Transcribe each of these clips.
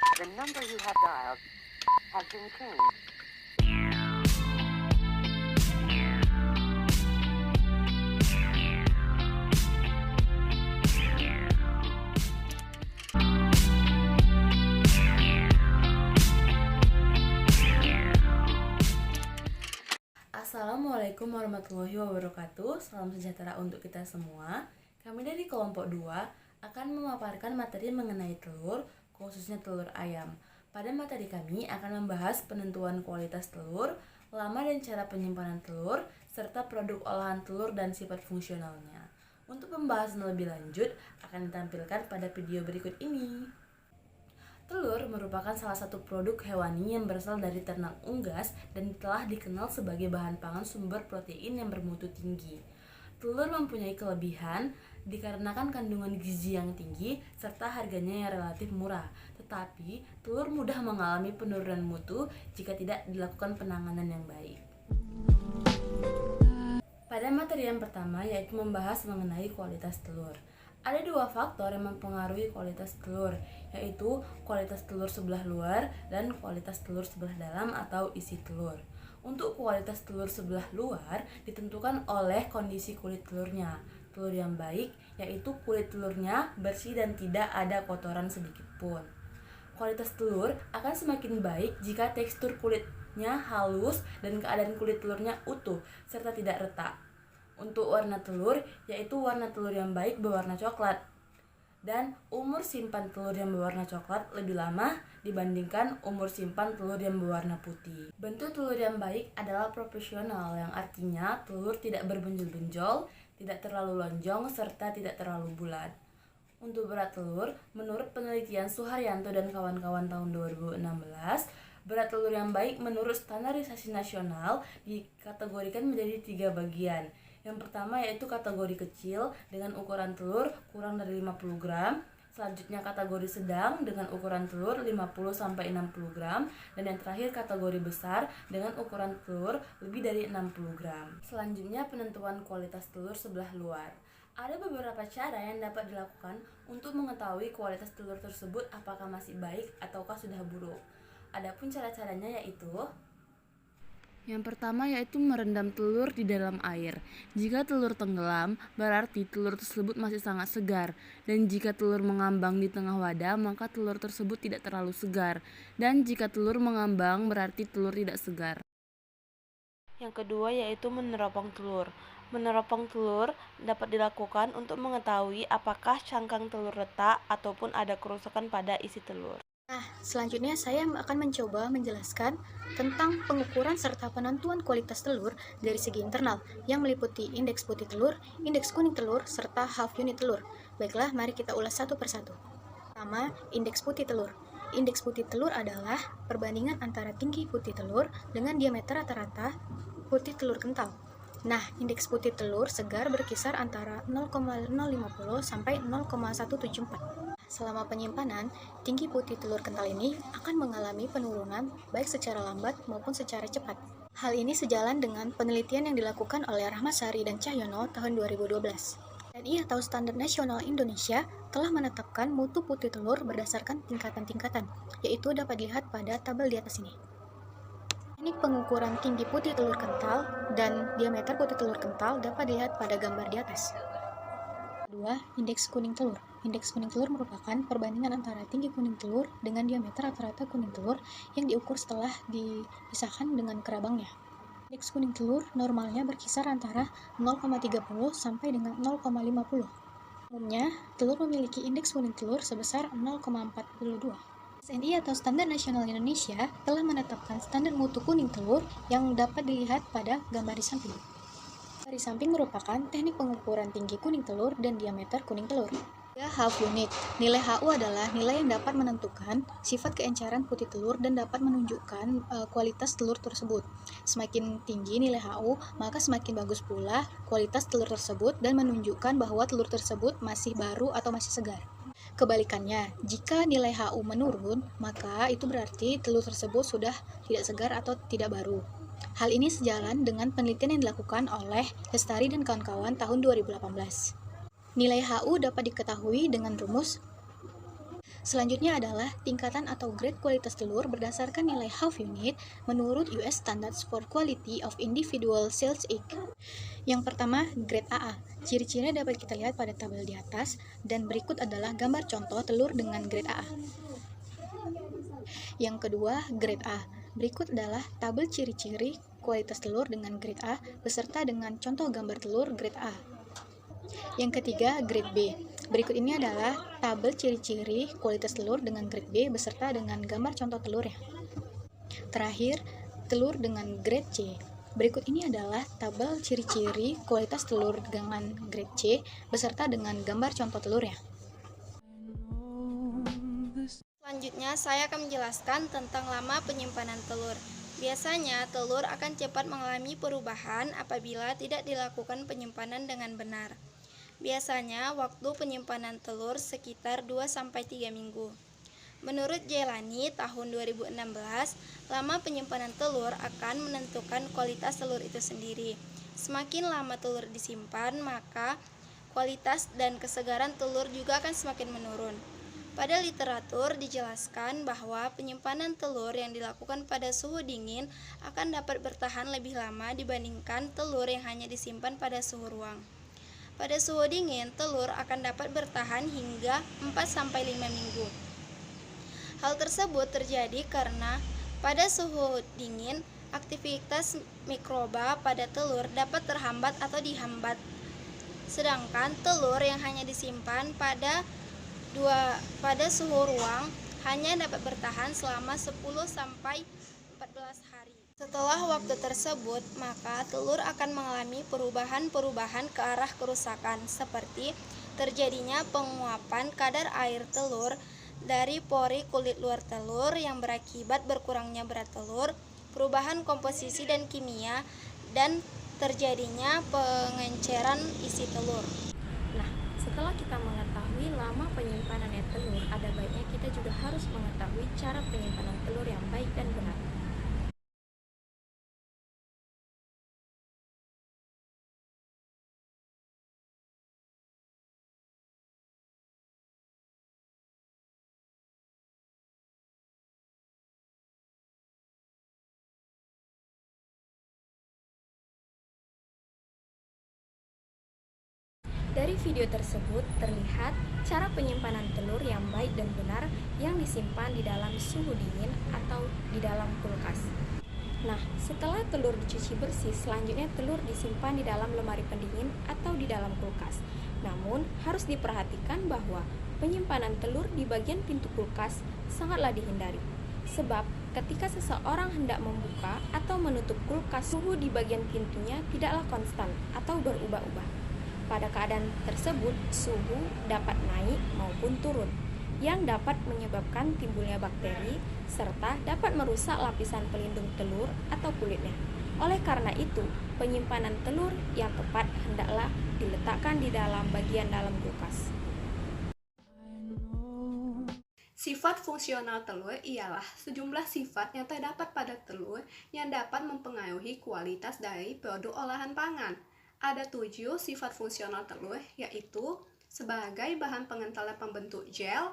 The number you have dialed has been changed. Assalamualaikum warahmatullahi wabarakatuh. Salam sejahtera untuk kita semua. Kami dari kelompok 2 akan memaparkan materi mengenai telur, khususnya telur ayam. Pada materi kami akan membahas penentuan kualitas telur, lama dan cara penyimpanan telur, serta produk olahan telur dan sifat fungsionalnya. Untuk pembahasan lebih lanjut akan ditampilkan pada video berikut ini. Telur merupakan salah satu produk hewani yang berasal dari ternak unggas dan telah dikenal sebagai bahan pangan sumber protein yang bermutu tinggi. Telur mempunyai kelebihan dikarenakan kandungan gizi yang tinggi serta harganya yang relatif murah. Tetapi, telur mudah mengalami penurunan mutu jika tidak dilakukan penanganan yang baik. Pada materi yang pertama yaitu membahas mengenai kualitas telur. Ada dua faktor yang mempengaruhi kualitas telur, yaitu kualitas telur sebelah luar dan kualitas telur sebelah dalam atau isi telur. Untuk kualitas telur sebelah luar ditentukan oleh kondisi kulit telurnya. Telur yang baik yaitu kulit telurnya bersih dan tidak ada kotoran sedikit pun. Kualitas telur akan semakin baik jika tekstur kulitnya halus dan keadaan kulit telurnya utuh serta tidak retak. Untuk warna telur, yaitu warna telur yang baik berwarna coklat. Dan umur simpan telur yang berwarna coklat lebih lama dibandingkan umur simpan telur yang berwarna putih. Bentuk telur yang baik adalah proporsional, yang artinya telur tidak berbenjol-benjol, tidak terlalu lonjong, serta tidak terlalu bulat. Untuk berat telur, menurut penelitian Suharyanto dan kawan-kawan tahun 2016, berat telur yang baik menurut standarisasi nasional dikategorikan menjadi 3 bagian. Yang pertama yaitu kategori kecil dengan ukuran telur kurang dari 50 gram. Selanjutnya kategori sedang dengan ukuran telur 50-60 gram. Dan yang terakhir kategori besar dengan ukuran telur lebih dari 60 gram. Selanjutnya penentuan kualitas telur sebelah luar. Ada beberapa cara yang dapat dilakukan untuk mengetahui kualitas telur tersebut apakah masih baik ataukah sudah buruk. Adapun cara-caranya yaitu: yang pertama yaitu merendam telur di dalam air. Jika telur tenggelam, berarti telur tersebut masih sangat segar. Dan jika telur mengambang di tengah wadah, maka telur tersebut tidak terlalu segar. Dan jika telur mengambang, berarti telur tidak segar. Yang kedua yaitu meneropong telur. Meneropong telur dapat dilakukan untuk mengetahui apakah cangkang telur retak ataupun ada kerusakan pada isi telur. Nah, selanjutnya saya akan mencoba menjelaskan tentang pengukuran serta penentuan kualitas telur dari segi internal yang meliputi indeks putih telur, indeks kuning telur, serta half unit telur. Baiklah, mari kita ulas satu persatu. Pertama, indeks putih telur. Indeks putih telur adalah perbandingan antara tinggi putih telur dengan diameter rata-rata putih telur kental. Nah, indeks putih telur segar berkisar antara 0,050 sampai 0,174. Selama penyimpanan, tinggi putih telur kental ini akan mengalami penurunan baik secara lambat maupun secara cepat. Hal ini sejalan dengan penelitian yang dilakukan oleh Rahmasari dan Cahyono tahun 2012. TNI atau Standar Nasional Indonesia telah menetapkan mutu putih telur berdasarkan tingkatan-tingkatan, yaitu dapat dilihat pada tabel di atas ini. Teknik pengukuran tinggi putih telur kental dan diameter putih telur kental dapat dilihat pada gambar di atas. Kedua, indeks kuning telur. Indeks kuning telur merupakan perbandingan antara tinggi kuning telur dengan diameter rata-rata kuning telur yang diukur setelah dipisahkan dengan kerabangnya. Indeks kuning telur normalnya berkisar antara 0,30 sampai dengan 0,50. Umumnya, telur memiliki indeks kuning telur sebesar 0,42. SNI atau Standar Nasional Indonesia telah menetapkan standar mutu kuning telur yang dapat dilihat pada gambar di samping. Gambar di samping merupakan teknik pengukuran tinggi kuning telur dan diameter kuning telur. Half unit. Nilai HU adalah nilai yang dapat menentukan sifat keenceran putih telur dan dapat menunjukkan kualitas telur tersebut. Semakin tinggi nilai HU, maka semakin bagus pula kualitas telur tersebut dan menunjukkan bahwa telur tersebut masih baru atau masih segar. Kebalikannya, jika nilai HU menurun, maka itu berarti telur tersebut sudah tidak segar atau tidak baru. Hal ini sejalan dengan penelitian yang dilakukan oleh Lestari dan kawan-kawan tahun 2018. Nilai HU dapat diketahui dengan rumus Selanjutnya adalah tingkatan atau grade kualitas telur berdasarkan nilai half unit menurut US Standards for Quality of Individual Cells Egg. Yang pertama, grade AA. Ciri-cirinya dapat kita lihat pada tabel di atas, dan berikut adalah gambar contoh telur dengan grade AA. Yang kedua, grade A. Berikut adalah tabel ciri-ciri kualitas telur dengan grade A beserta dengan contoh gambar telur grade A. Yang ketiga, grade B. Berikut ini adalah tabel ciri-ciri kualitas telur dengan grade B beserta dengan gambar contoh telurnya. Terakhir, telur dengan grade C. Berikut ini adalah tabel ciri-ciri kualitas telur dengan grade C beserta dengan gambar contoh telurnya. Selanjutnya, saya akan menjelaskan tentang lama penyimpanan telur. Biasanya, telur akan cepat mengalami perubahan apabila tidak dilakukan penyimpanan dengan benar. Biasanya, waktu penyimpanan telur sekitar 2-3 minggu. Menurut Jelani tahun 2016, lama penyimpanan telur akan menentukan kualitas telur itu sendiri. Semakin lama telur disimpan, maka kualitas dan kesegaran telur juga akan semakin menurun. Pada literatur dijelaskan bahwa penyimpanan telur yang dilakukan pada suhu dingin akan dapat bertahan lebih lama dibandingkan telur yang hanya disimpan pada suhu ruang. Pada suhu dingin, telur akan dapat bertahan hingga 4-5 minggu. Hal tersebut terjadi karena pada suhu dingin, aktivitas mikroba pada telur dapat terhambat atau dihambat. Sedangkan telur yang hanya disimpan pada suhu ruang hanya dapat bertahan selama 10-14 hari. Setelah waktu tersebut, maka telur akan mengalami perubahan-perubahan ke arah kerusakan, seperti terjadinya penguapan kadar air telur dari pori kulit luar telur yang berakibat berkurangnya berat telur, perubahan komposisi dan kimia, dan terjadinya pengenceran isi telur. Nah, setelah kita mengetahui lama penyimpanannya telur, ada baiknya kita juga harus mengetahui cara penyimpanan telur yang baik dan benar. Dari video tersebut terlihat cara penyimpanan telur yang baik dan benar yang disimpan di dalam suhu dingin atau di dalam kulkas. Nah, setelah telur dicuci bersih, selanjutnya telur disimpan di dalam lemari pendingin atau di dalam kulkas. Namun, harus diperhatikan bahwa penyimpanan telur di bagian pintu kulkas sangatlah dihindari. Sebab, ketika seseorang hendak membuka atau menutup kulkas, suhu di bagian pintunya tidaklah konstan atau berubah-ubah. Pada keadaan tersebut, suhu dapat naik maupun turun, yang dapat menyebabkan timbulnya bakteri, serta dapat merusak lapisan pelindung telur atau kulitnya. Oleh karena itu, penyimpanan telur yang tepat hendaklah diletakkan di dalam bagian dalam kulkas. Sifat fungsional telur ialah sejumlah sifat yang terdapat pada telur yang dapat mempengaruhi kualitas dari produk olahan pangan. Ada 7 sifat fungsional telur, yaitu sebagai bahan pengental dan pembentuk gel,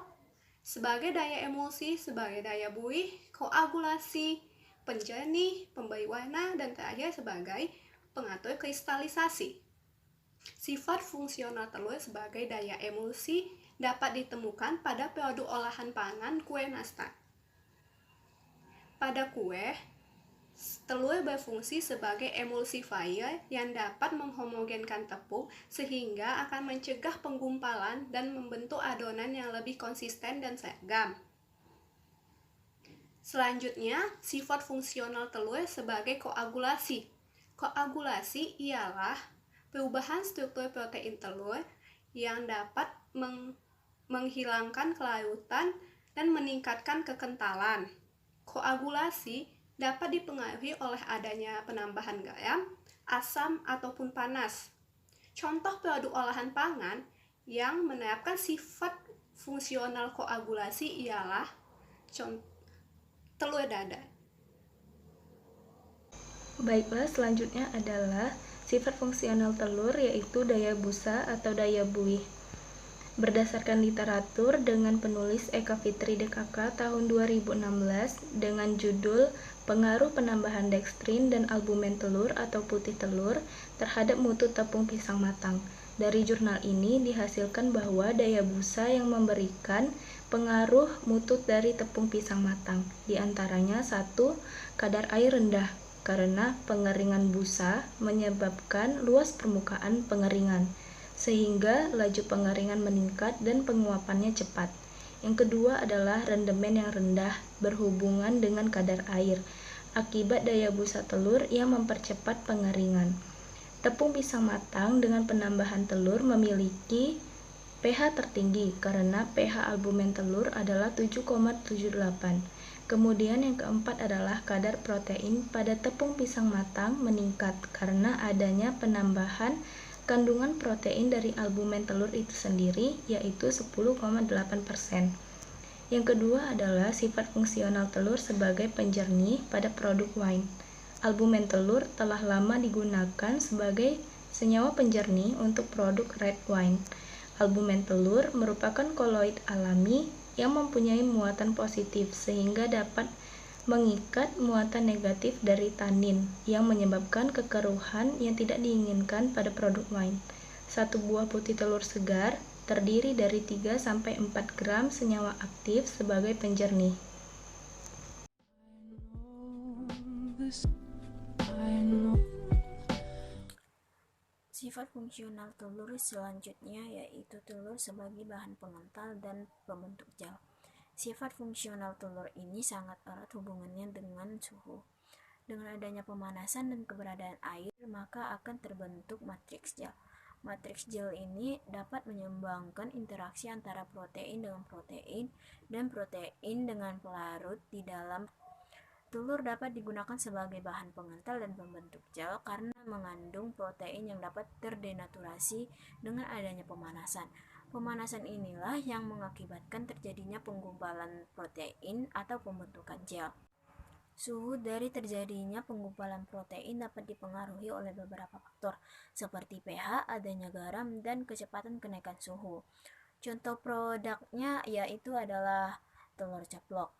sebagai daya emulsi, sebagai daya buih, koagulasi, penjernih, pemberi warna, dan terakhir sebagai pengatur kristalisasi. Sifat fungsional telur sebagai daya emulsi dapat ditemukan pada produk olahan pangan kue nastar. Pada kue, telur berfungsi sebagai emulsifier yang dapat menghomogenkan tepung sehingga akan mencegah penggumpalan dan membentuk adonan yang lebih konsisten dan seragam. Selanjutnya, sifat fungsional telur sebagai koagulasi. Koagulasi ialah perubahan struktur protein telur yang dapat menghilangkan kelarutan dan meningkatkan kekentalan. Koagulasi dapat dipengaruhi oleh adanya penambahan garam, asam, ataupun panas. Contoh produk olahan pangan yang menerapkan sifat fungsional koagulasi ialah telur dadar. Baiklah, selanjutnya adalah sifat fungsional telur, yaitu daya busa atau daya buih. Berdasarkan literatur dengan penulis Eka Fitri DKK tahun 2016 dengan judul Pengaruh Penambahan Dekstrin dan Albumen Telur atau Putih Telur terhadap mutu tepung pisang matang. Dari jurnal ini dihasilkan bahwa daya busa yang memberikan pengaruh mutu dari tepung pisang matang, di antaranya 1. Kadar air rendah, karena pengeringan busa menyebabkan luas permukaan pengeringan, sehingga laju pengeringan meningkat dan penguapannya cepat. Yang kedua adalah rendemen yang rendah berhubungan dengan kadar air, akibat daya busa telur yang mempercepat pengeringan. Tepung pisang matang dengan penambahan telur memiliki pH tertinggi karena pH albumen telur adalah 7,78. Kemudian yang keempat adalah kadar protein pada tepung pisang matang meningkat karena adanya penambahan kandungan protein dari albumen telur itu sendiri, yaitu 10,8%. Yang kedua adalah sifat fungsional telur sebagai penjernih pada produk wine. Albumen telur telah lama digunakan sebagai senyawa penjernih untuk produk red wine. Albumen telur merupakan koloid alami yang mempunyai muatan positif sehingga dapat mengikat muatan negatif dari tanin yang menyebabkan kekeruhan yang tidak diinginkan pada produk wine. Satu buah putih telur segar terdiri dari 3-4 gram senyawa aktif sebagai penjernih. Sifat fungsional telur selanjutnya yaitu telur sebagai bahan pengental dan pembentuk gel. Sifat fungsional telur ini sangat erat hubungannya dengan suhu. Dengan adanya pemanasan dan keberadaan air, maka akan terbentuk matriks gel. Matriks gel ini dapat menyeimbangkan interaksi antara protein dengan protein dan protein dengan pelarut di dalam. Telur dapat digunakan sebagai bahan pengental dan pembentuk gel karena mengandung protein yang dapat terdenaturasi dengan adanya pemanasan. Pemanasan inilah yang mengakibatkan terjadinya penggumpalan protein atau pembentukan gel. Suhu dari terjadinya penggumpalan protein dapat dipengaruhi oleh beberapa faktor, seperti pH, adanya garam, dan kecepatan kenaikan suhu. Contoh produknya yaitu adalah telur ceplok.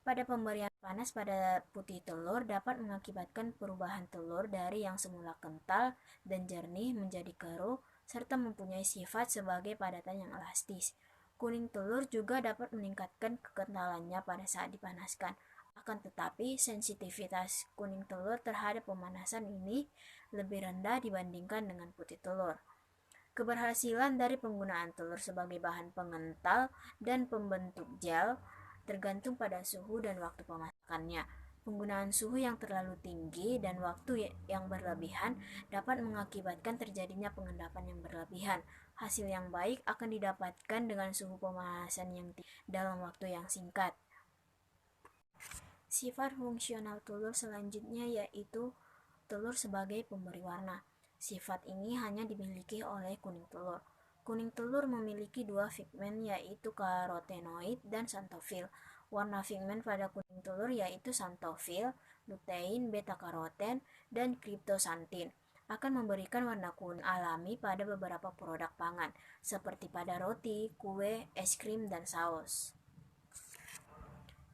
Pada pemberian panas pada putih telur dapat mengakibatkan perubahan telur dari yang semula kental dan jernih menjadi keruh, serta mempunyai sifat sebagai padatan yang elastis. Kuning telur juga dapat meningkatkan kekentalannya pada saat dipanaskan. Akan tetapi, sensitivitas kuning telur terhadap pemanasan ini lebih rendah dibandingkan dengan putih telur. Keberhasilan dari penggunaan telur sebagai bahan pengental dan pembentuk gel tergantung pada suhu dan waktu pemasakannya. Penggunaan suhu yang terlalu tinggi dan waktu yang berlebihan dapat mengakibatkan terjadinya pengendapan yang berlebihan. Hasil yang baik akan didapatkan dengan suhu pemanasan yang tinggi dalam waktu yang singkat. Sifat fungsional telur selanjutnya yaitu telur sebagai pemberi warna. Sifat ini hanya dimiliki oleh kuning telur. Kuning telur memiliki dua pigmen yaitu karotenoid dan xanthofil. Warna pigmen pada kuning telur yaitu xanthofil, lutein, beta-karoten, dan kryptoxanthin akan memberikan warna kuning alami pada beberapa produk pangan seperti pada roti, kue, es krim, dan saus.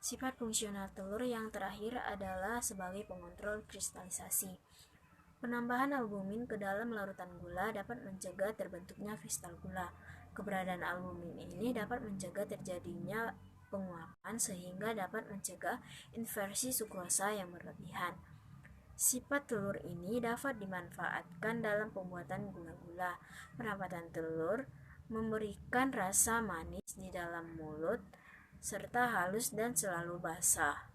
Sifat fungsional telur yang terakhir adalah sebagai pengontrol kristalisasi. Penambahan albumin ke dalam larutan gula dapat mencegah terbentuknya kristal gula. Keberadaan albumin ini dapat mencegah terjadinya penguapan sehingga dapat mencegah inversi sukrosa yang berlebihan. Sifat telur ini dapat dimanfaatkan dalam pembuatan gula-gula. Penambatan telur memberikan rasa manis di dalam mulut serta halus dan selalu basah.